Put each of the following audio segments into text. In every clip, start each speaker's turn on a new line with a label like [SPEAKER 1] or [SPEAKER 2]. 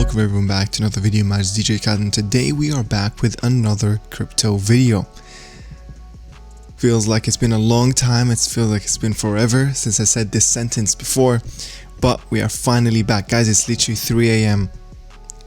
[SPEAKER 1] welcome everyone back to another video. My name is DJ Kat, and today we are back with another crypto video. Feels like it's been a long time, it feels like it's been forever since I said this sentence before, but we are finally back. Guys, it's literally 3 a.m.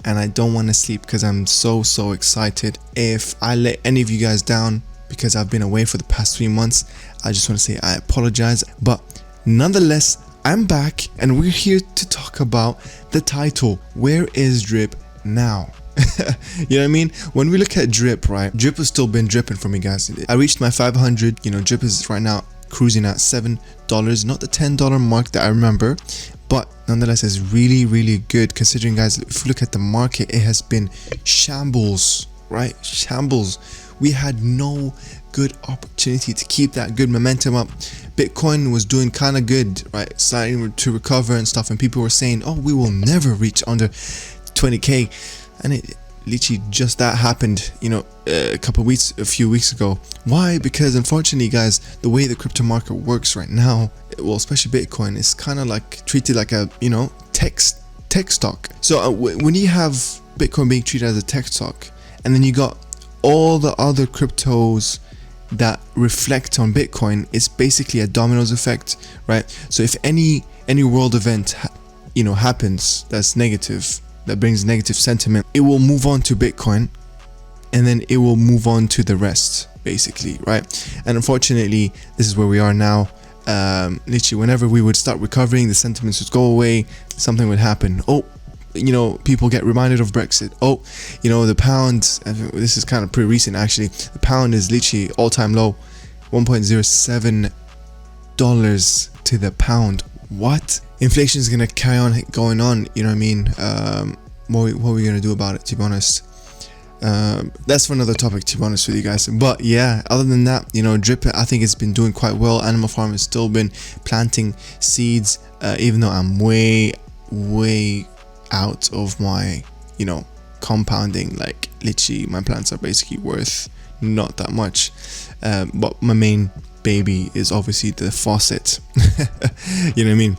[SPEAKER 1] and I don't want to sleep because I'm so excited. If I let any of you guys down because I've been away for the past 3 months, I just want to say I apologize, but nonetheless I'm back and we're here to talk about the title, where is drip now? You know what I mean? When we look at drip, right, drip has still been dripping for me, guys. I reached my 500, drip is right now cruising at $7, not the $10 mark that I remember, but nonetheless it's really good, considering, guys, if you look at the market, it has been shambles, right? Shambles. We had no good opportunity to keep that good momentum up. Bitcoin was doing kind of good, right, starting to recover and stuff, and people were saying, oh, we will never reach under 20k, and it literally just that happened, a few weeks ago. Why? Because unfortunately, guys, the way the crypto market works right now, well, especially Bitcoin, is kind of like treated like a tech stock. So when you have Bitcoin being treated as a tech stock, and then you got all the other cryptos that reflect on Bitcoin, it's basically a dominoes effect, right? So if any world event happens that's negative, that brings negative sentiment, it will move on to Bitcoin, and then it will move on to the rest, basically, right? And unfortunately, this is where we are now. Literally, whenever we would start recovering, the sentiments would go away, something would happen. Oh, people get reminded of Brexit. Oh, the pound, this is kind of pretty recent actually, the pound is literally all-time low, $1.07 to the pound. What? Inflation is gonna carry on going on, you know what I mean? What are we gonna do about it, to be honest? That's for another topic, to be honest with you guys. But yeah, other than that, drip, I think it's been doing quite well. Animal Farm has still been planting seeds, even though I'm way out of my compounding. Like literally my plants are basically worth not that much, but my main baby is obviously the faucet. You know what I mean?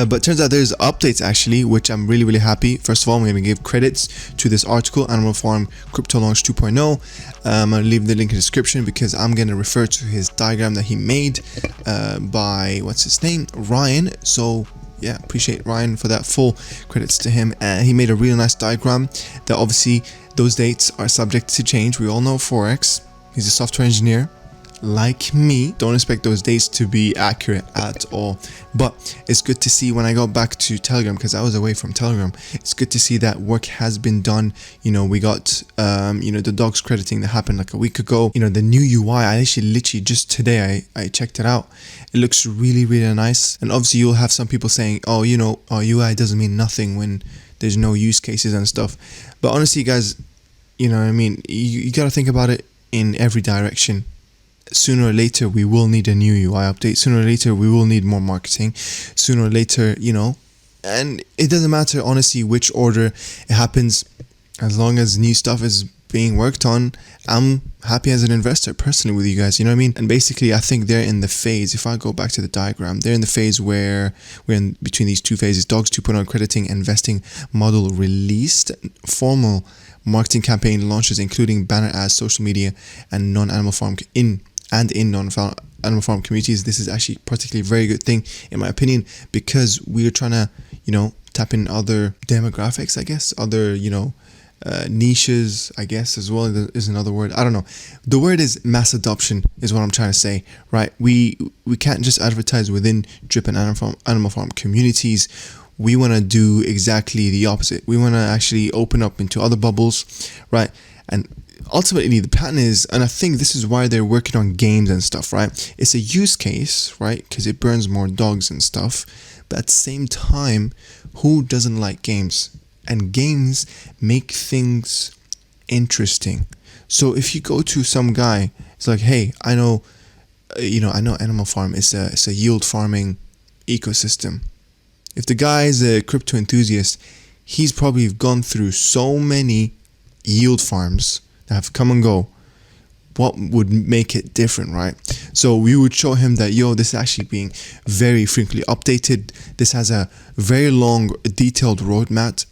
[SPEAKER 1] But turns out there's updates actually, which I'm really happy. First of all, I'm going to give credits to this article, Animal Farm Crypto Launch 2.0. I'm going to leave the link in the description because I'm going to refer to his diagram that he made by, what's his name, Ryan. So yeah, appreciate Ryan for that. Full credits to him. He made a really nice diagram that obviously those dates are subject to change. We all know Forex. He's a software engineer like me. Don't expect those dates to be accurate at all, but it's good to see when I go back to Telegram, because I was away from Telegram. It's good to see that work has been done. We got the dogs crediting that happened like a week ago. The new UI, I actually literally just today I checked it out. It looks really nice, and obviously you'll have some people saying, oh, UI doesn't mean nothing when there's no use cases and stuff. But honestly, guys, what I mean, you got to think about it in every direction. Sooner or later we will need a new UI update. Sooner or later we will need more marketing. Sooner or later, and it doesn't matter honestly which order it happens, as long as new stuff is being worked on. I'm happy as an investor personally with you guys, you know what I mean? And basically I think they're in the phase, if I go back to the diagram, they're in the phase where we're in between these two phases: dogs 2.0 accrediting and investing model released, formal marketing campaign launches including banner ads, social media, and non-animal farm in non-animal farm communities. This is actually particularly a very good thing in my opinion, because we're trying to tap in other demographics, I guess, other niches, I guess, as well is another word. I don't know. The word is mass adoption is what I'm trying to say, right? We can't just advertise within drip and animal farm communities. We want to do exactly the opposite. We want to actually open up into other bubbles, right? And ultimately the pattern is, and I think this is why they're working on games and stuff, right? It's a use case, right? Because it burns more dogs and stuff, but at the same time, who doesn't like games? And games make things interesting. So if you go to some guy, it's like, hey, I know Animal Farm is a yield farming ecosystem. If the guy is a crypto enthusiast, he's probably gone through so many yield farms that have come and go. what would make it different, right? So we would show him that, yo, this is actually being very frequently updated. This has a very long, detailed roadmap,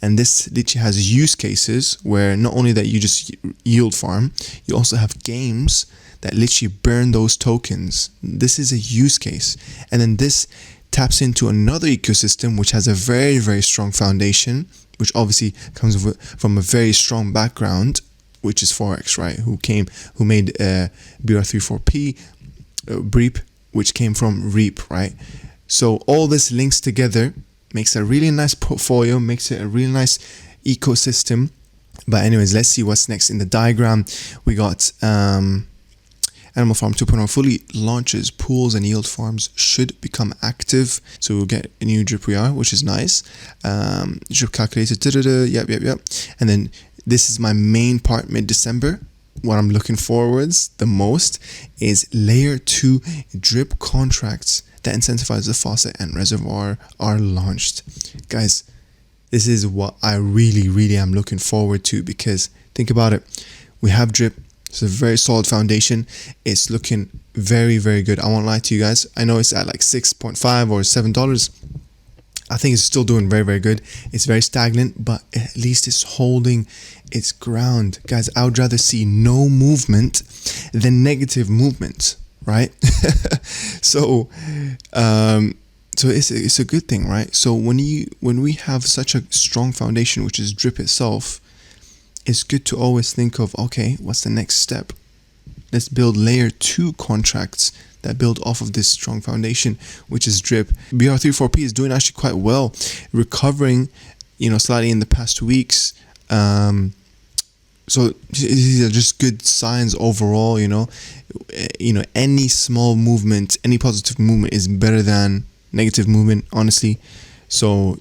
[SPEAKER 1] and this literally has use cases where not only that you just yield farm, you also have games that literally burn those tokens. This is a use case. And then this taps into another ecosystem which has a very, very strong foundation, which obviously comes from a very strong background, which is Forex, right? Who made BR34P, BREEP, which came from REAP, right? So all this links together, makes a really nice portfolio, makes it a really nice ecosystem. But anyways, let's see what's next in the diagram. We got Animal Farm 2.0 fully launches, pools and yield farms should become active. So we'll get a new drip VR, which is nice. Drip calculator, yep. And then this is my main part mid-December. What I'm looking forwards the most is layer 2 drip contracts that incentivize the faucet and reservoir are launched. Guys, this is what I really am looking forward to, because think about it. We have drip. It's a very solid foundation. It's looking very, very good. I won't lie to you guys. I know it's at like $6.5 or $7. I think it's still doing very, very good. It's very stagnant, but at least it's holding its ground. Guys, I would rather see no movement than negative movement, right? So it's a good thing, right? So when we have such a strong foundation, which is drip itself, it's good to always think of, okay, what's the next step? Let's build layer 2 contracts that build off of this strong foundation, which is drip. BR34P is doing actually quite well, recovering, slightly in the past weeks. So these are just good signs overall. Any small movement, any positive movement is better than negative movement, honestly. So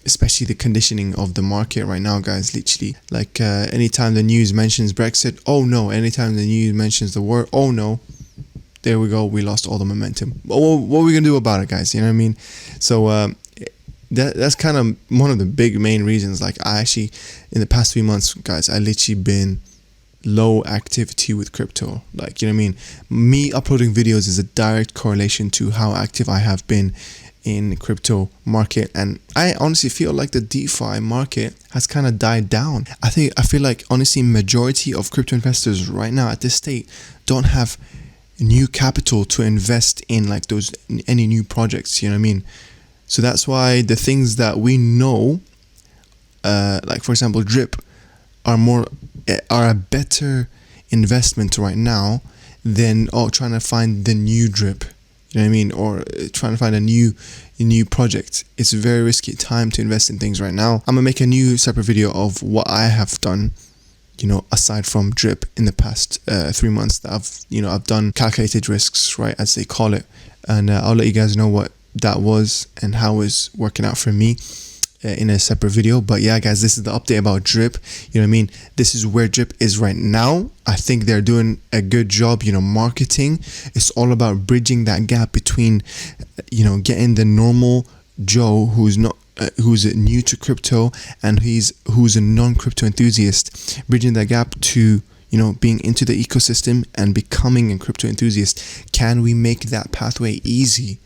[SPEAKER 1] especially the conditioning of the market right now, guys. Literally, like anytime the news mentions Brexit, oh no. Anytime the news mentions the war, oh no. There we go. We lost all the momentum. What are we gonna do about it, guys? You know what I mean? So that's kind of one of the big main reasons. Like, I actually, in the past 3 months, guys, I literally been low activity with crypto. Like, you know what I mean? Me uploading videos is a direct correlation to how active I have been in crypto market. And I honestly feel like the DeFi market has kind of died down. I feel like honestly majority of crypto investors right now at this state don't have new capital to invest in like any new projects, you know what I mean? So that's why the things that we know, like for example drip, are a better investment right now than trying to find the new drip. You know what I mean? Or trying to find a new project. It's a very risky time to invest in things right now. I'm gonna make a new separate video of what I have done, aside from drip in the past 3 months that I've done calculated risks, right, as they call it. And I'll let you guys know what that was and how it's working out for me in a separate video. But yeah, guys, this is the update about drip. You know what I mean? This is where drip is right now. I think they're doing a good job, marketing. It's all about bridging that gap between, getting the normal Joe who's new to crypto and who's a non-crypto enthusiast, bridging that gap to being into the ecosystem and becoming a crypto enthusiast. Can we make that pathway easy?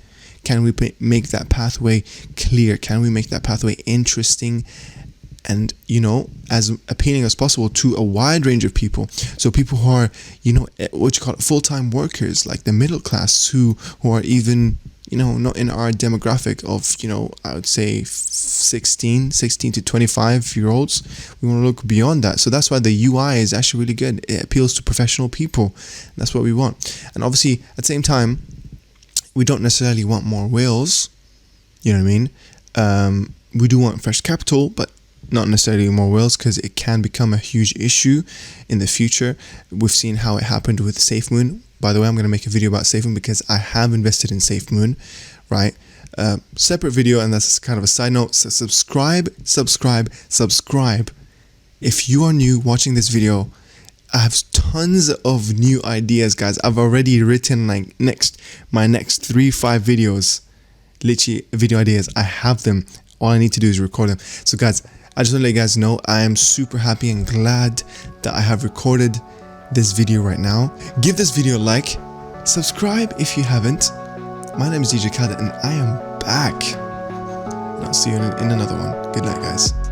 [SPEAKER 1] Can we make that pathway clear? Can we make that pathway interesting and, as appealing as possible to a wide range of people? So people who are, full-time workers, like the middle class, who are even, not in our demographic of, I would say 16 to 25-year-olds. We want to look beyond that. So that's why the UI is actually really good. It appeals to professional people. That's what we want. And obviously, at the same time, we don't necessarily want more whales, you know what I mean? We do want fresh capital, but not necessarily more whales, because it can become a huge issue in the future. We've seen how it happened with SafeMoon. By the way, I'm going to make a video about SafeMoon because I have invested in SafeMoon, right? Separate video, and that's kind of a side note. So subscribe. If you are new watching this video, I have tons of new ideas, guys. I've already written my next 3-5 videos, literally video ideas. I have them. All I need to do is record them. So guys, I just want to let you guys know I am super happy and glad that I have recorded this video right now. Give this video a like, subscribe if you haven't. My name is DJ Khaled and I am back. And I'll see you in another one. Good night, guys.